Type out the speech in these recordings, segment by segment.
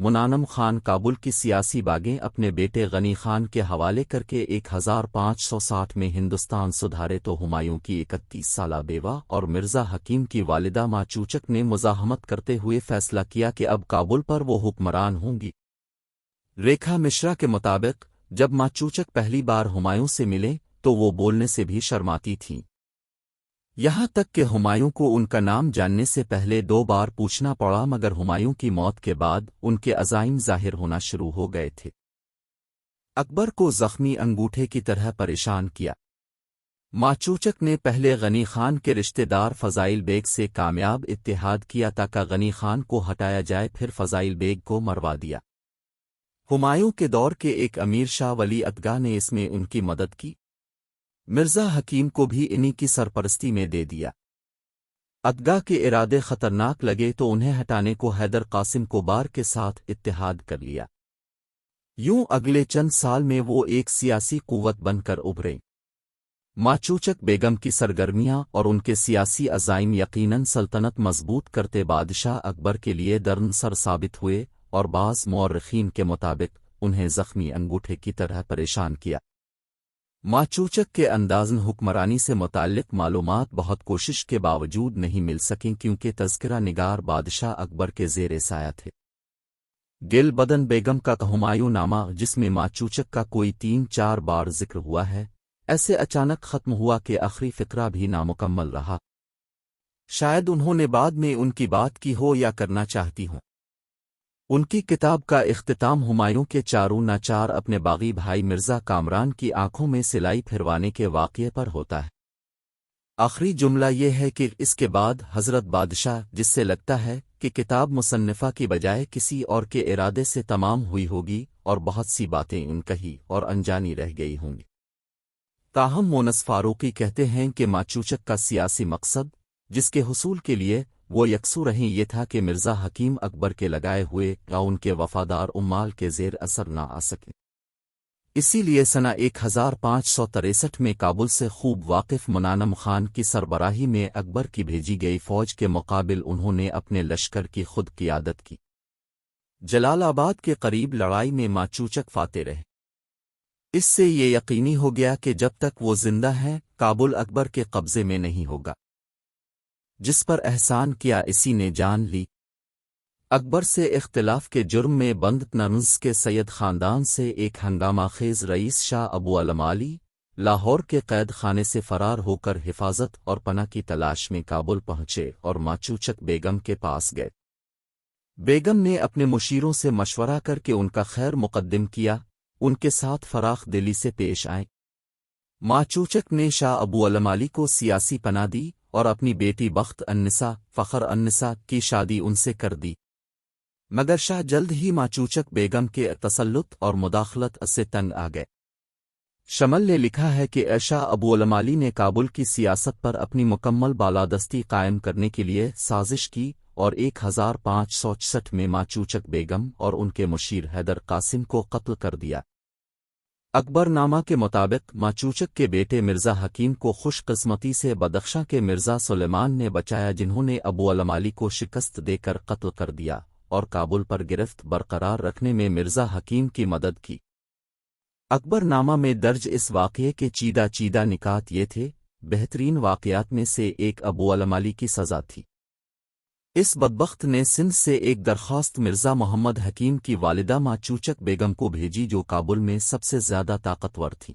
منانم خان کابل کی سیاسی باغیں اپنے بیٹے غنی خان کے حوالے کر کے 1560 میں ہندوستان سدھارے تو ہمایوں کی 31 سالہ بیوہ اور مرزا حکیم کی والدہ ماچوچک نے مزاحمت کرتے ہوئے فیصلہ کیا کہ اب کابل پر وہ حکمران ہوں گی۔ ریکھا مشرا کے مطابق جب ماچوچک پہلی بار ہمایوں سے ملے تو وہ بولنے سے بھی شرماتی تھیں، یہاں تک کہ ہمایوں کو ان کا نام جاننے سے پہلے 2 بار پوچھنا پڑا، مگر ہمایوں کی موت کے بعد ان کے عزائم ظاہر ہونا شروع ہو گئے تھے۔ اکبر کو زخمی انگوٹھے کی طرح پریشان کیا۔ ماچوچک نے پہلے غنی خان کے رشتہ دار فضائل بیگ سے کامیاب اتحاد کیا تاکہ غنی خان کو ہٹایا جائے، پھر فضائل بیگ کو مروا دیا۔ ہمایوں کے دور کے ایک امیر شاہ ولی اتگاہ نے اس میں ان کی مدد کی، مرزا حکیم کو بھی انہی کی سرپرستی میں دے دیا۔ اتگاہ کے ارادے خطرناک لگے تو انہیں ہٹانے کو حیدر قاسم کوبار کے ساتھ اتحاد کر لیا۔ یوں اگلے چند سال میں وہ ایک سیاسی قوت بن کر ابھرے۔ ماچوچک بیگم کی سرگرمیاں اور ان کے سیاسی عزائم یقیناً سلطنت مضبوط کرتے بادشاہ اکبر کے لیے درنسر ثابت ہوئے، اور بعض مورخین کے مطابق انہیں زخمی انگوٹھے کی طرح پریشان کیا۔ ماچوچک کے اندازن حکمرانی سے متعلق معلومات بہت کوشش کے باوجود نہیں مل سکیں، کیونکہ تذکرہ نگار بادشاہ اکبر کے زیر سایہ تھے۔ گل بدن بیگم کا ہمایوں نامہ، جس میں ماچوچک کا کوئی 3-4 بار ذکر ہوا ہے، ایسے اچانک ختم ہوا کہ آخری فقرہ بھی نامکمل رہا۔ شاید انہوں نے بعد میں ان کی بات کی ہو یا کرنا چاہتی ہوں۔ ان کی کتاب کا اختتام ہمایوں کے چاروں ناچار اپنے باغی بھائی مرزا کامران کی آنکھوں میں سلائی پھروانے کے واقعے پر ہوتا ہے۔ آخری جملہ یہ ہے کہ اس کے بعد حضرت بادشاہ، جس سے لگتا ہے کہ کتاب مصنفہ کی بجائے کسی اور کے ارادے سے تمام ہوئی ہوگی، اور بہت سی باتیں ان کہی اور انجانی رہ گئی ہوں گی۔ تاہم مونس فاروقی کہتے ہیں کہ ماچوچک کا سیاسی مقصد، جس کے حصول کے لیے وہ یکسو رہیں، یہ تھا کہ مرزا حکیم اکبر کے لگائے ہوئے یا ان کے وفادار عمال کے زیر اثر نہ آ سکیں۔ اسی لیے سنہ 1563 میں کابل سے خوب واقف منانم خان کی سربراہی میں اکبر کی بھیجی گئی فوج کے مقابل انہوں نے اپنے لشکر کی خود قیادت کی۔ جلال آباد کے قریب لڑائی میں ماچوچک فاتح رہے۔ اس سے یہ یقینی ہو گیا کہ جب تک وہ زندہ ہیں کابل اکبر کے قبضے میں نہیں ہوگا۔ جس پر احسان کیا اسی نے جان لی۔ اکبر سے اختلاف کے جرم میں بند نرنز کے سید خاندان سے ایک ہنگامہ خیز رئیس شاہ ابو علم علی لاہور کے قید خانے سے فرار ہو کر حفاظت اور پناہ کی تلاش میں کابل پہنچے اور ماچوچک بیگم کے پاس گئے۔ بیگم نے اپنے مشیروں سے مشورہ کر کے ان کا خیر مقدم کیا، ان کے ساتھ فراخ دلی سے پیش آئیں۔ ماچوچک نے شاہ ابو علم علی کو سیاسی پناہ دی اور اپنی بیٹی بخت النساء فخر النساء کی شادی ان سے کر دی، مگر شاہ جلد ہی ماچوچک بیگم کے تسلط اور مداخلت سے تنگ آ گئے۔ شمل نے لکھا ہے کہ شاہ ابو علم علی نے کابل کی سیاست پر اپنی مکمل بالادستی قائم کرنے کے لیے سازش کی اور 1566 میں ماچوچک بیگم اور ان کے مشیر حیدر قاسم کو قتل کر دیا۔ اکبر نامہ کے مطابق ماچوچک کے بیٹے مرزا حکیم کو خوش قسمتی سے بدخشاں کے مرزا سلیمان نے بچایا، جنہوں نے ابو علم علی کو شکست دے کر قتل کر دیا اور کابل پر گرفت برقرار رکھنے میں مرزا حکیم کی مدد کی۔ اکبر نامہ میں درج اس واقعے کے چیدہ نکات یہ تھے۔ بہترین واقعات میں سے ایک ابو علم علی کی سزا تھی۔ اس بدبخت نے سندھ سے ایک درخواست مرزا محمد حکیم کی والدہ ماچوچک بیگم کو بھیجی، جو کابل میں سب سے زیادہ طاقتور تھی۔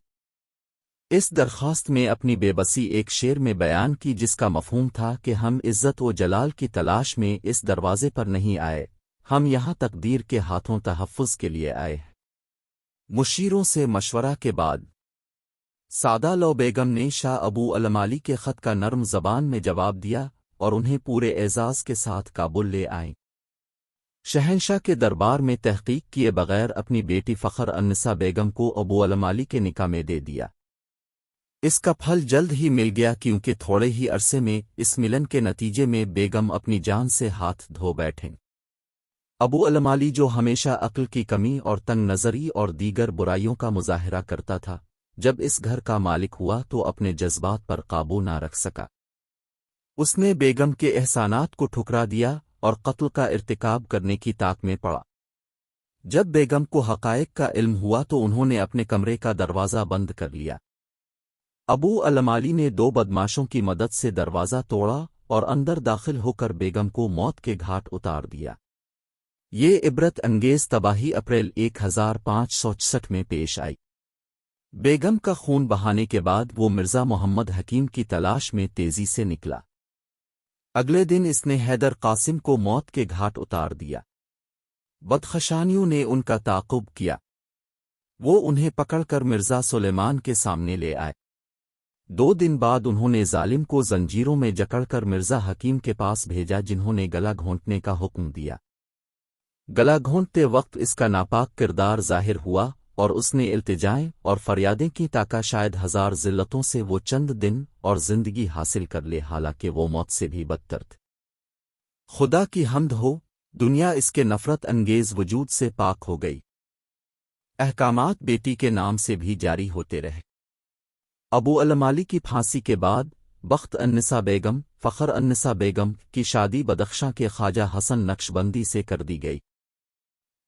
اس درخواست میں اپنی بے بسی ایک شعر میں بیان کی، جس کا مفہوم تھا کہ ہم عزت و جلال کی تلاش میں اس دروازے پر نہیں آئے، ہم یہاں تقدیر کے ہاتھوں تحفظ کے لیے آئے ہیں۔ مشیروں سے مشورہ کے بعد سادہ لو بیگم نے شاہ ابو علم علی کے خط کا نرم زبان میں جواب دیا اور انہیں پورے اعزاز کے ساتھ کابل لے آئیں۔ شہنشاہ کے دربار میں تحقیق کیے بغیر اپنی بیٹی فخر النساء بیگم کو ابو علم علی کے نکاح میں دے دیا۔ اس کا پھل جلد ہی مل گیا، کیونکہ تھوڑے ہی عرصے میں اس ملن کے نتیجے میں بیگم اپنی جان سے ہاتھ دھو بیٹھیں۔ ابو علم علی، جو ہمیشہ عقل کی کمی اور تنگ نظری اور دیگر برائیوں کا مظاہرہ کرتا تھا، جب اس گھر کا مالک ہوا تو اپنے جذبات پر قابو نہ رکھ سکا۔ اس نے بیگم کے احسانات کو ٹھکرا دیا اور قتل کا ارتکاب کرنے کی طاق میں پڑا۔ جب بیگم کو حقائق کا علم ہوا تو انہوں نے اپنے کمرے کا دروازہ بند کر لیا۔ ابو علمالی نے دو بدماشوں کی مدد سے دروازہ توڑا اور اندر داخل ہو کر بیگم کو موت کے گھاٹ اتار دیا۔ یہ عبرت انگیز تباہی اپریل 1566 میں پیش آئی۔ بیگم کا خون بہانے کے بعد وہ مرزا محمد حکیم کی تلاش میں تیزی سے نکلا۔ اگلے دن اس نے حیدر قاسم کو موت کے گھاٹ اتار دیا۔ بدخشانیوں نے ان کا تعاقب کیا۔ وہ انہیں پکڑ کر مرزا سلیمان کے سامنے لے آئے۔ 2 دن بعد انہوں نے ظالم کو زنجیروں میں جکڑ کر مرزا حکیم کے پاس بھیجا، جنہوں نے گلا گھونٹنے کا حکم دیا۔ گلا گھونٹتے وقت اس کا ناپاک کردار ظاہر ہوا اور اس نے التجائیں اور فریادیں کی تاکہ شاید 1000 ذلتوں سے وہ چند دن اور زندگی حاصل کر لے، حالانکہ وہ موت سے بھی بدتر تھے۔ خدا کی حمد ہو، دنیا اس کے نفرت انگیز وجود سے پاک ہو گئی۔ احکامات بیٹی کے نام سے بھی جاری ہوتے رہے۔ ابو علمالی کی پھانسی کے بعد بخت النساء بیگم، فخر النساء بیگم کی شادی بدخشاں کے خواجہ حسن نقشبندی سے کر دی گئی۔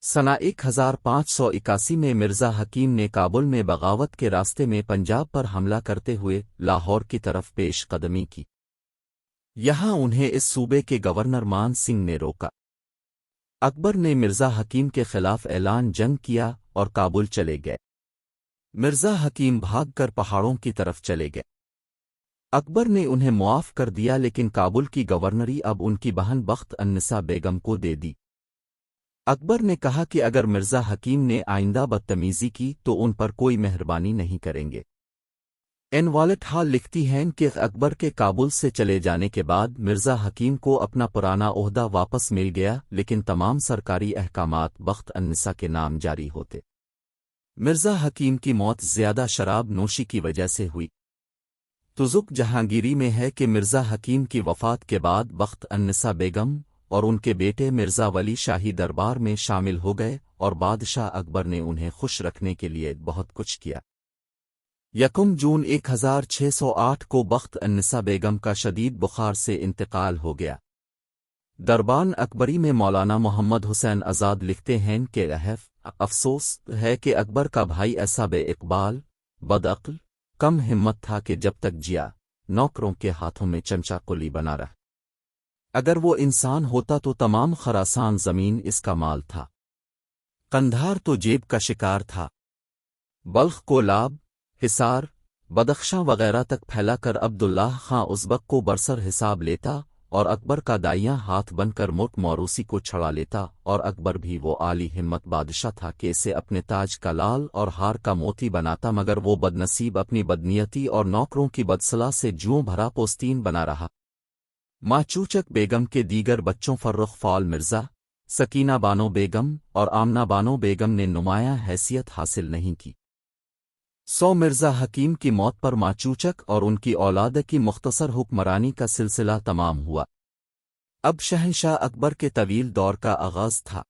سنہ 1581 میں مرزا حکیم نے کابل میں بغاوت کے راستے میں پنجاب پر حملہ کرتے ہوئے لاہور کی طرف پیش قدمی کی۔ یہاں انہیں اس صوبے کے گورنر مان سنگھ نے روکا۔ اکبر نے مرزا حکیم کے خلاف اعلان جنگ کیا اور کابل چلے گئے۔ مرزا حکیم بھاگ کر پہاڑوں کی طرف چلے گئے۔ اکبر نے انہیں معاف کر دیا، لیکن کابل کی گورنری اب ان کی بہن بخت النساء بیگم کو دے دی۔ اکبر نے کہا کہ اگر مرزا حکیم نے آئندہ بدتمیزی کی تو ان پر کوئی مہربانی نہیں کریں گے۔ این والٹ ہال لکھتی ہیں کہ اکبر کے کابل سے چلے جانے کے بعد مرزا حکیم کو اپنا پرانا عہدہ واپس مل گیا، لیکن تمام سرکاری احکامات بخت النساء کے نام جاری ہوتے۔ مرزا حکیم کی موت زیادہ شراب نوشی کی وجہ سے ہوئی۔ تزک جہانگیری میں ہے کہ مرزا حکیم کی وفات کے بعد بخت النساء بیگم اور ان کے بیٹے مرزا ولی شاہی دربار میں شامل ہو گئے اور بادشاہ اکبر نے انہیں خوش رکھنے کے لیے بہت کچھ کیا۔ 1 جون 1608 کو بخت النساء بیگم کا شدید بخار سے انتقال ہو گیا۔ دربان اکبری میں مولانا محمد حسین آزاد لکھتے ہیں کہ افسوس ہے کہ اکبر کا بھائی ایسا بے اقبال، بدعقل، کم ہمت تھا کہ جب تک جیا نوکروں کے ہاتھوں میں چمچہ قلی بنا رہا۔ اگر وہ انسان ہوتا تو تمام خراسان زمین اس کا مال تھا۔ قندھار تو جیب کا شکار تھا۔ بلخ کو لاب، حصار، بدخشاں وغیرہ تک پھیلا کر عبداللہ خاں ازبک کو برسر حساب لیتا اور اکبر کا دائیاں ہاتھ بن کر ملک موروثی کو چھڑا لیتا، اور اکبر بھی وہ عالی ہمت بادشاہ تھا کہ اسے اپنے تاج کا لال اور ہار کا موتی بناتا، مگر وہ بدنصیب اپنی بدنیتی اور نوکروں کی بدصلاح سے جوں بھرا پوستین بنا رہا۔ ماچوچک بیگم کے دیگر بچوں فرخ فال مرزا، سکینہ بانو بیگم اور آمنہ بانو بیگم نے نمایاں حیثیت حاصل نہیں کی۔ مرزا حکیم کی موت پر ماچوچک اور ان کی اولاد کی مختصر حکمرانی کا سلسلہ تمام ہوا۔ اب شہنشاہ اکبر کے طویل دور کا آغاز تھا۔